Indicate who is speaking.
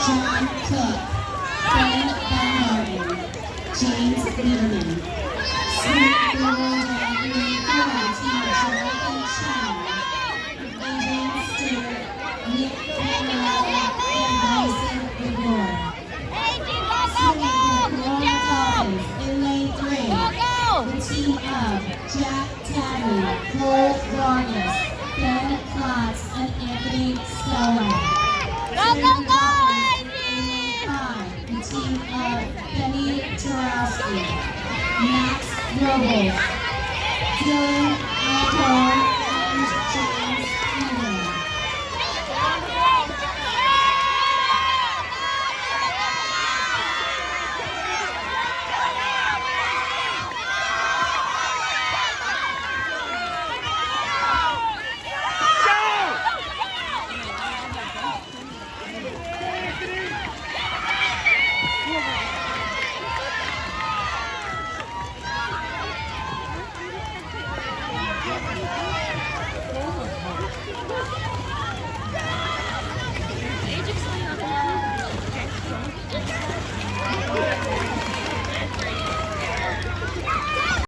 Speaker 1: John Cook, Ben Van Martin, James Lieberman. Sweet World Team Jonathan Chen, Adrian Stewart, Nick Canelo, and Bryson Gregor. In lane 3, the team of Jack Tadley, Cole Vargas, Ben Klotz, and Anthony Stella.
Speaker 2: Go, go, go,
Speaker 1: In lane 5, the team of Penny Jarowski, Max Robles, Dylan Alcor,